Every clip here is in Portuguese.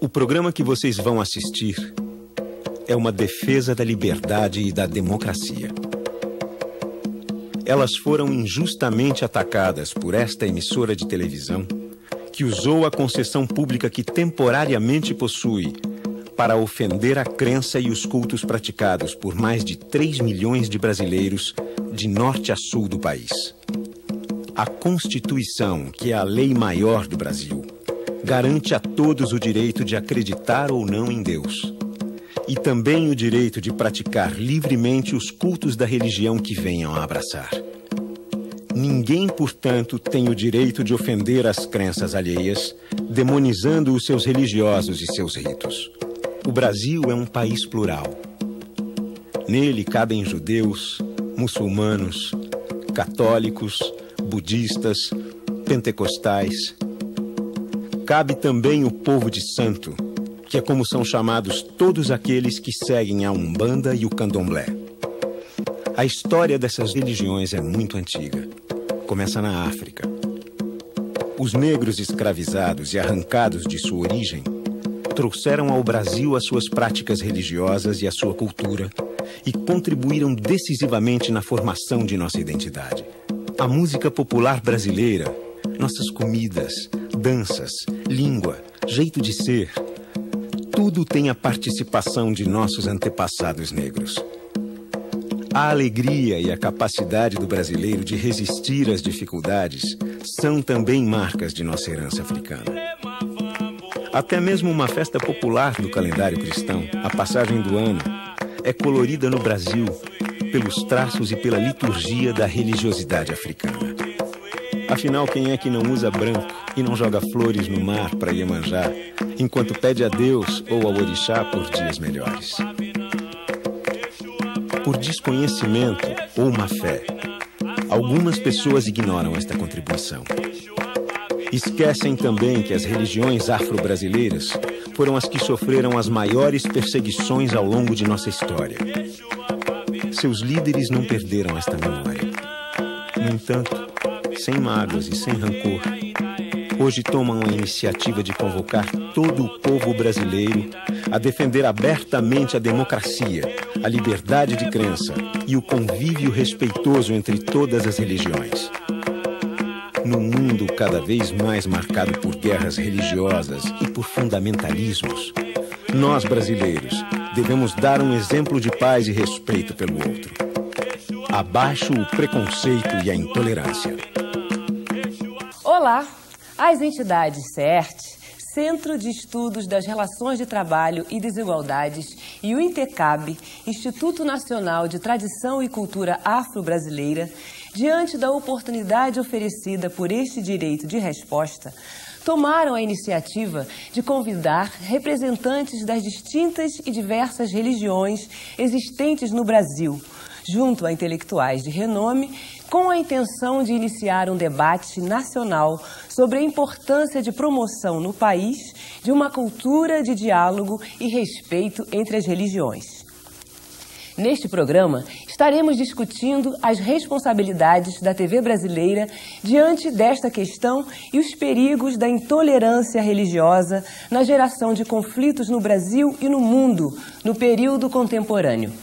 O programa que vocês vão assistir é uma defesa da liberdade e da democracia. Elas foram injustamente atacadas por esta emissora de televisão, que usou a concessão pública que temporariamente possui para ofender a crença e os cultos praticados por mais de 3 milhões de brasileiros de norte a sul do país. A Constituição, que é a lei maior do Brasil, garante a todos o direito de acreditar ou não em Deus. E também o direito de praticar livremente os cultos da religião que venham a abraçar. Ninguém, portanto, tem o direito de ofender as crenças alheias, demonizando os seus religiosos e seus ritos. O Brasil é um país plural. Nele cabem judeus, muçulmanos, católicos, budistas, pentecostais. Cabe também o povo de santo, que é como são chamados todos aqueles que seguem a Umbanda e o Candomblé. A história dessas religiões é muito antiga. Começa na África. Os negros escravizados e arrancados de sua origem trouxeram ao Brasil as suas práticas religiosas e a sua cultura e contribuíram decisivamente na formação de nossa identidade. A música popular brasileira, nossas comidas, danças, língua, jeito de ser, tudo tem a participação de nossos antepassados negros. A alegria e a capacidade do brasileiro de resistir às dificuldades são também marcas de nossa herança africana. Até mesmo uma festa popular do calendário cristão, a passagem do ano, é colorida no Brasil pelos traços e pela liturgia da religiosidade africana. Afinal, quem é que não usa branco e não joga flores no mar para Iemanjá, enquanto pede a Deus ou ao orixá por dias melhores? Por desconhecimento ou má fé, algumas pessoas ignoram esta contribuição. Esquecem também que as religiões afro-brasileiras foram as que sofreram as maiores perseguições ao longo de nossa história. Seus líderes não perderam esta memória. No entanto, sem mágoas e sem rancor, hoje tomam a iniciativa de convocar todo o povo brasileiro a defender abertamente a democracia, a liberdade de crença e o convívio respeitoso entre todas as religiões. No mundo cada vez mais marcado por guerras religiosas e por fundamentalismos, nós, brasileiros, devemos dar um exemplo de paz e respeito pelo outro. Abaixo o preconceito e a intolerância. Olá! As entidades CERT, Centro de Estudos das Relações de Trabalho e Desigualdades, e o INTECAB, Instituto Nacional de Tradição e Cultura Afro-Brasileira, diante da oportunidade oferecida por este direito de resposta, tomaram a iniciativa de convidar representantes das distintas e diversas religiões existentes no Brasil, junto a intelectuais de renome, com a intenção de iniciar um debate nacional sobre a importância de promoção no país de uma cultura de diálogo e respeito entre as religiões. Neste programa, estaremos discutindo as responsabilidades da TV brasileira diante desta questão e os perigos da intolerância religiosa na geração de conflitos no Brasil e no mundo no período contemporâneo.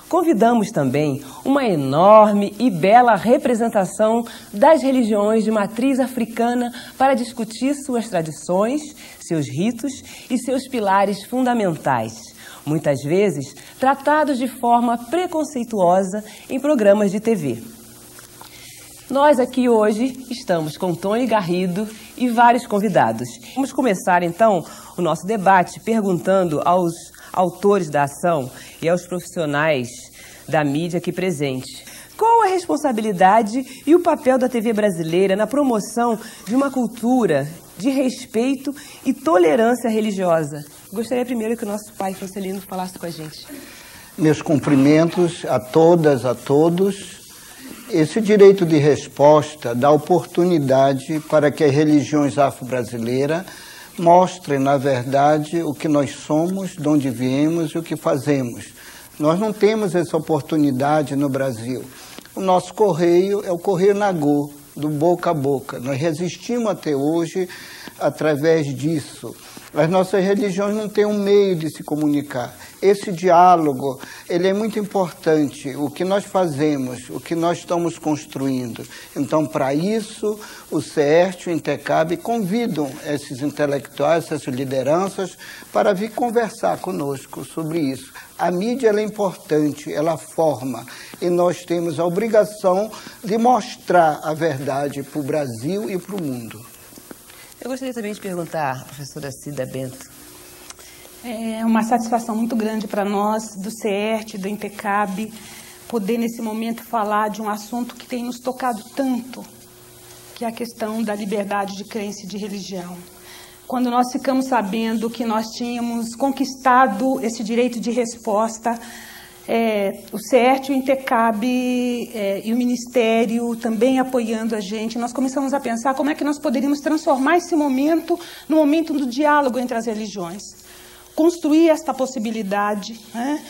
Convidamos também uma enorme e bela representação das religiões de matriz africana para discutir suas tradições, seus ritos e seus pilares fundamentais, muitas vezes tratados de forma preconceituosa em programas de TV. Nós aqui hoje estamos com Tony Garrido e vários convidados. Vamos começar então o nosso debate perguntando aos autores da ação e aos profissionais da mídia aqui presentes: qual a responsabilidade e o papel da TV brasileira na promoção de uma cultura de respeito e tolerância religiosa? Gostaria primeiro que o nosso pai Francelino falasse com a gente. Meus cumprimentos a todas, a todos. Esse direito de resposta dá oportunidade para que as religiões afro-brasileiras mostrem, na verdade, o que nós somos, de onde viemos e o que fazemos. Nós não temos essa oportunidade no Brasil. O nosso correio é o Correio Nagô, do boca a boca. Nós resistimos até hoje através disso. As nossas religiões não têm um meio de se comunicar. Esse diálogo, ele é muito importante. O que nós fazemos, o que nós estamos construindo. Então, para isso, o CERT e o INTECAB convidam esses intelectuais, essas lideranças, para vir conversar conosco sobre isso. A mídia ela é importante, ela forma, e nós temos a obrigação de mostrar a verdade para o Brasil e para o mundo. Eu gostaria também de perguntar, professora Cida Bento. É uma satisfação muito grande para nós, do CERT, do INTECAB, poder nesse momento falar de um assunto que tem nos tocado tanto, que é a questão da liberdade de crença e de religião. Quando nós ficamos sabendo que nós tínhamos conquistado esse direito de resposta, o CERT, o INTECAB e o Ministério também apoiando a gente, nós começamos a pensar como é que nós poderíamos transformar esse momento no momento do diálogo entre as religiões. Construir esta possibilidade, né?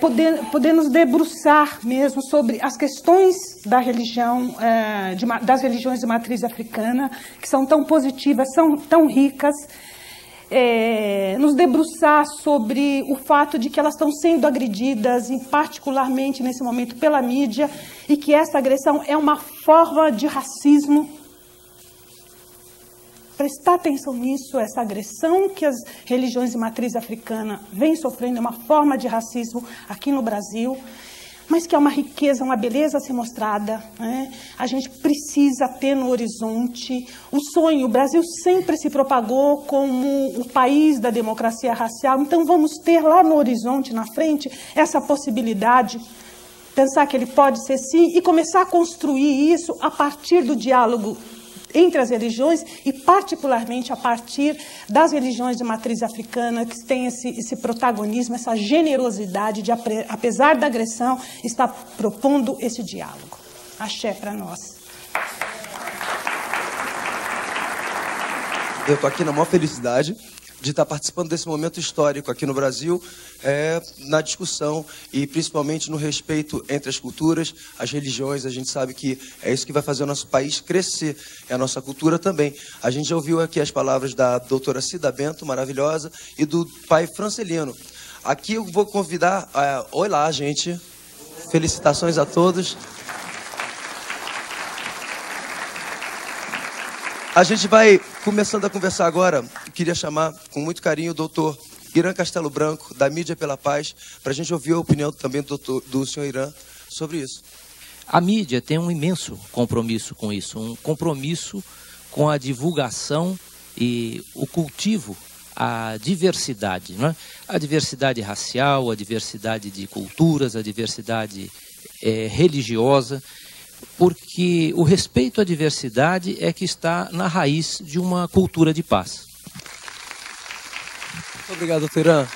Poder nos debruçar mesmo sobre as questões da religião, das religiões de matriz africana, que são tão positivas, são tão ricas, nos debruçar sobre o fato de que elas estão sendo agredidas, particularmente nesse momento, pela mídia, e que essa agressão é uma forma de racismo. Prestar atenção nisso, essa agressão que as religiões de matriz africana vêm sofrendo é uma forma de racismo aqui no Brasil, mas que é uma riqueza, uma beleza a ser mostrada, né? A gente precisa ter no horizonte o sonho. O Brasil sempre se propagou como o país da democracia racial, então vamos ter lá no horizonte, na frente, essa possibilidade, pensar que ele pode ser sim, e começar a construir isso a partir do diálogo entre as religiões e, particularmente, a partir das religiões de matriz africana, que têm esse protagonismo, essa generosidade de, apesar da agressão, estar propondo esse diálogo. Axé para nós. Eu estou aqui na maior felicidade de estar participando desse momento histórico aqui no Brasil, na discussão e principalmente no respeito entre as culturas, as religiões. A gente sabe que é isso que vai fazer o nosso país crescer, é a nossa cultura também. A gente já ouviu aqui as palavras da doutora Cida Bento, maravilhosa, e do pai Francelino. Aqui eu vou convidar... Olá, gente. Felicitações a todos. A gente vai começando a conversar agora. Eu queria chamar com muito carinho o doutor Irã Castelo Branco, da Mídia pela Paz, para a gente ouvir a opinião também do senhor Irã sobre isso. A mídia tem um imenso compromisso com isso, um compromisso com a divulgação e o cultivo à diversidade, não é? A diversidade racial, a diversidade de culturas, a diversidade religiosa, porque o respeito à diversidade é que está na raiz de uma cultura de paz. Muito obrigado, doutor Irã.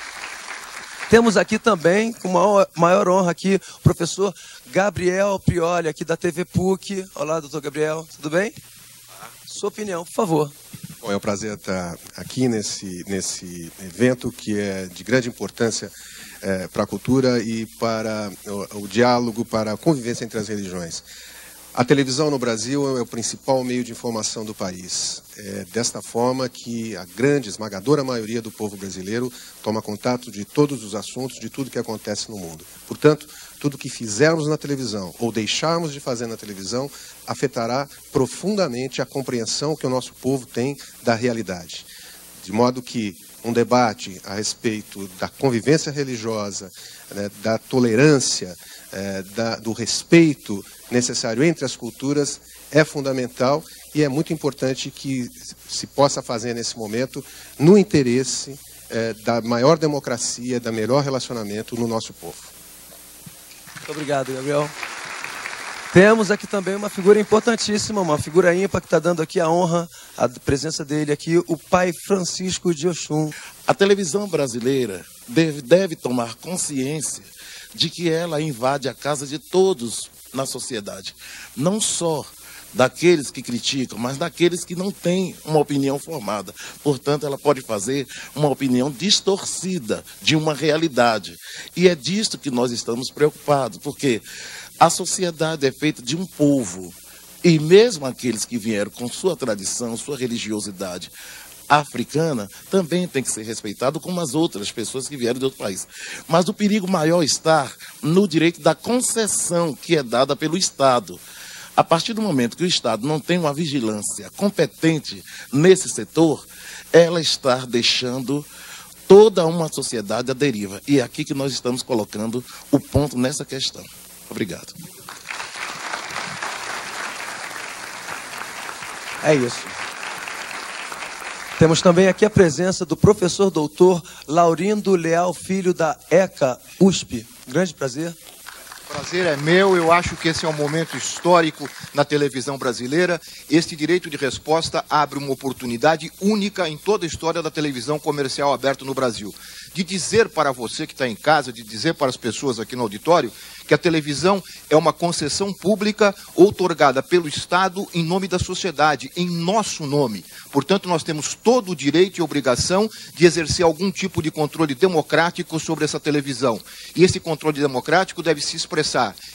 Temos aqui também, com maior honra aqui, o professor Gabriel Prioli, aqui da TV PUC. Olá, doutor Gabriel, tudo bem? Sua opinião, por favor. Bom, é um prazer estar aqui nesse evento que é de grande importância para a cultura e para o diálogo, para a convivência entre as religiões. A televisão no Brasil é o principal meio de informação do país. É desta forma que a grande, esmagadora maioria do povo brasileiro toma contato de todos os assuntos, de tudo que acontece no mundo. Portanto, tudo que fizermos na televisão ou deixarmos de fazer na televisão afetará profundamente a compreensão que o nosso povo tem da realidade. De modo que um debate a respeito da convivência religiosa, né, da tolerância, do respeito necessário entre as culturas é fundamental e é muito importante que se possa fazer nesse momento no interesse da maior democracia, da melhor relacionamento no nosso povo. Muito obrigado, Gabriel. Temos aqui também uma figura importantíssima, uma figura ímpar que está dando aqui a honra, a presença dele aqui, o pai Francisco de Oxum. A televisão brasileira deve tomar consciência de que ela invade a casa de todos na sociedade. Não só daqueles que criticam, mas daqueles que não têm uma opinião formada. Portanto, ela pode fazer uma opinião distorcida de uma realidade. E é disto que nós estamos preocupados, porque a sociedade é feita de um povo. E mesmo aqueles que vieram com sua tradição, sua religiosidade, africana também tem que ser respeitado como as outras pessoas que vieram de outro país. Mas o perigo maior está no direito da concessão que é dada pelo Estado. A partir do momento que o Estado não tem uma vigilância competente nesse setor, ela está deixando toda uma sociedade à deriva. E é aqui que nós estamos colocando o ponto nessa questão. Obrigado. É isso. Temos também aqui a presença do professor doutor Laurindo Leal Filho, da ECA USP. Grande prazer. Prazer é meu, eu acho que esse é um momento histórico na televisão brasileira. Este direito de resposta abre uma oportunidade única em toda a história da televisão comercial aberta no Brasil. De dizer para você que está em casa, de dizer para as pessoas aqui no auditório, que a televisão é uma concessão pública outorgada pelo Estado em nome da sociedade, em nosso nome. Portanto, nós temos todo o direito e obrigação de exercer algum tipo de controle democrático sobre essa televisão. E esse controle democrático deve se expressar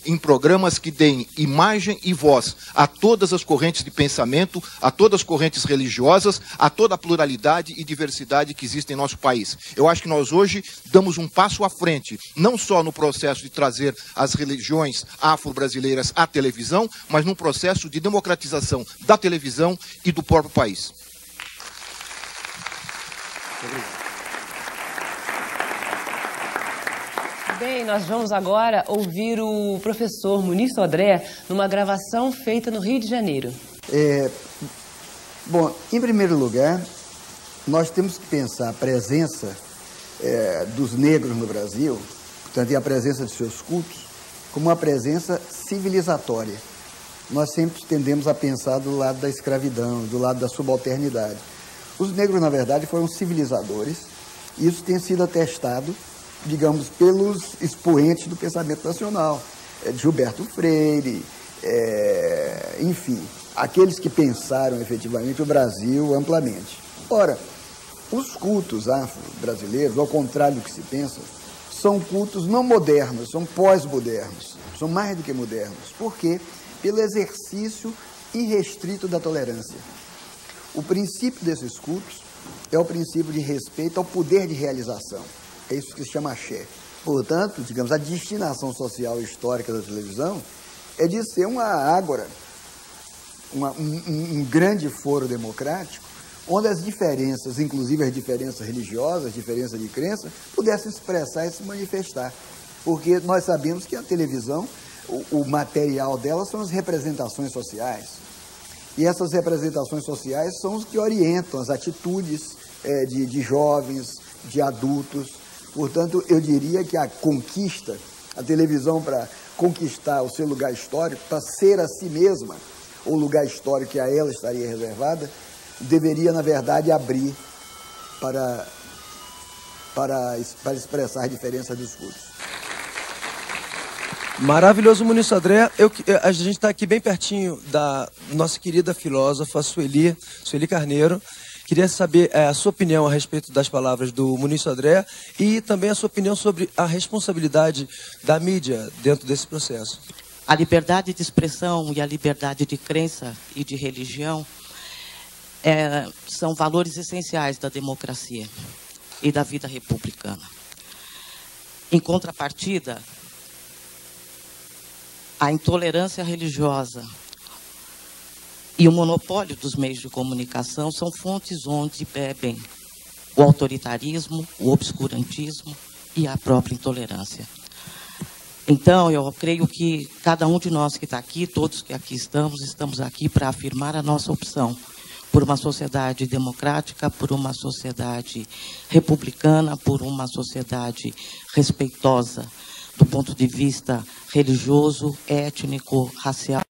em programas que deem imagem e voz a todas as correntes de pensamento, a todas as correntes religiosas, a toda a pluralidade e diversidade que existe em nosso país. Eu acho que nós hoje damos um passo à frente, não só no processo de trazer as religiões afro-brasileiras à televisão, mas num processo de democratização da televisão e do próprio país. Bem, nós vamos agora ouvir o professor Muniz Sodré numa gravação feita no Rio de Janeiro. Bom, em primeiro lugar, nós temos que pensar a presença dos negros no Brasil, portanto, e a presença de seus cultos, como uma presença civilizatória. Nós sempre tendemos a pensar do lado da escravidão, do lado da subalternidade. Os negros, na verdade, foram civilizadores, e isso tem sido atestado, digamos, pelos expoentes do pensamento nacional, Gilberto Freire, enfim, aqueles que pensaram efetivamente o Brasil amplamente. Ora, os cultos afro-brasileiros, ao contrário do que se pensa, são cultos não modernos, são pós-modernos, são mais do que modernos. Por quê? Pelo exercício irrestrito da tolerância. O princípio desses cultos é o princípio de respeito ao poder de realização. É isso que se chama axé. Portanto, digamos, a destinação social e histórica da televisão é de ser uma ágora, um grande foro democrático, onde as diferenças, inclusive as diferenças religiosas, as diferenças de crença, pudessem expressar e se manifestar. Porque nós sabemos que a televisão, o material dela são as representações sociais. E essas representações sociais são os que orientam as atitudes de jovens, de adultos. Portanto, eu diria que a conquista, a televisão para conquistar o seu lugar histórico, para ser a si mesma o lugar histórico que a ela estaria reservada, deveria, na verdade, abrir para expressar a diferença dos cultos. Maravilhoso, Muniz Sodré. A gente está aqui bem pertinho da nossa querida filósofa Sueli Carneiro. Queria saber a sua opinião a respeito das palavras do Muniz Sodré e também a sua opinião sobre a responsabilidade da mídia dentro desse processo. A liberdade de expressão e a liberdade de crença e de religião são valores essenciais da democracia e da vida republicana. Em contrapartida, a intolerância religiosa e o monopólio dos meios de comunicação são fontes onde bebem o autoritarismo, o obscurantismo e a própria intolerância. Então, eu creio que cada um de nós que está aqui, todos que aqui estamos aqui para afirmar a nossa opção por uma sociedade democrática, por uma sociedade republicana, por uma sociedade respeitosa do ponto de vista religioso, étnico, racial.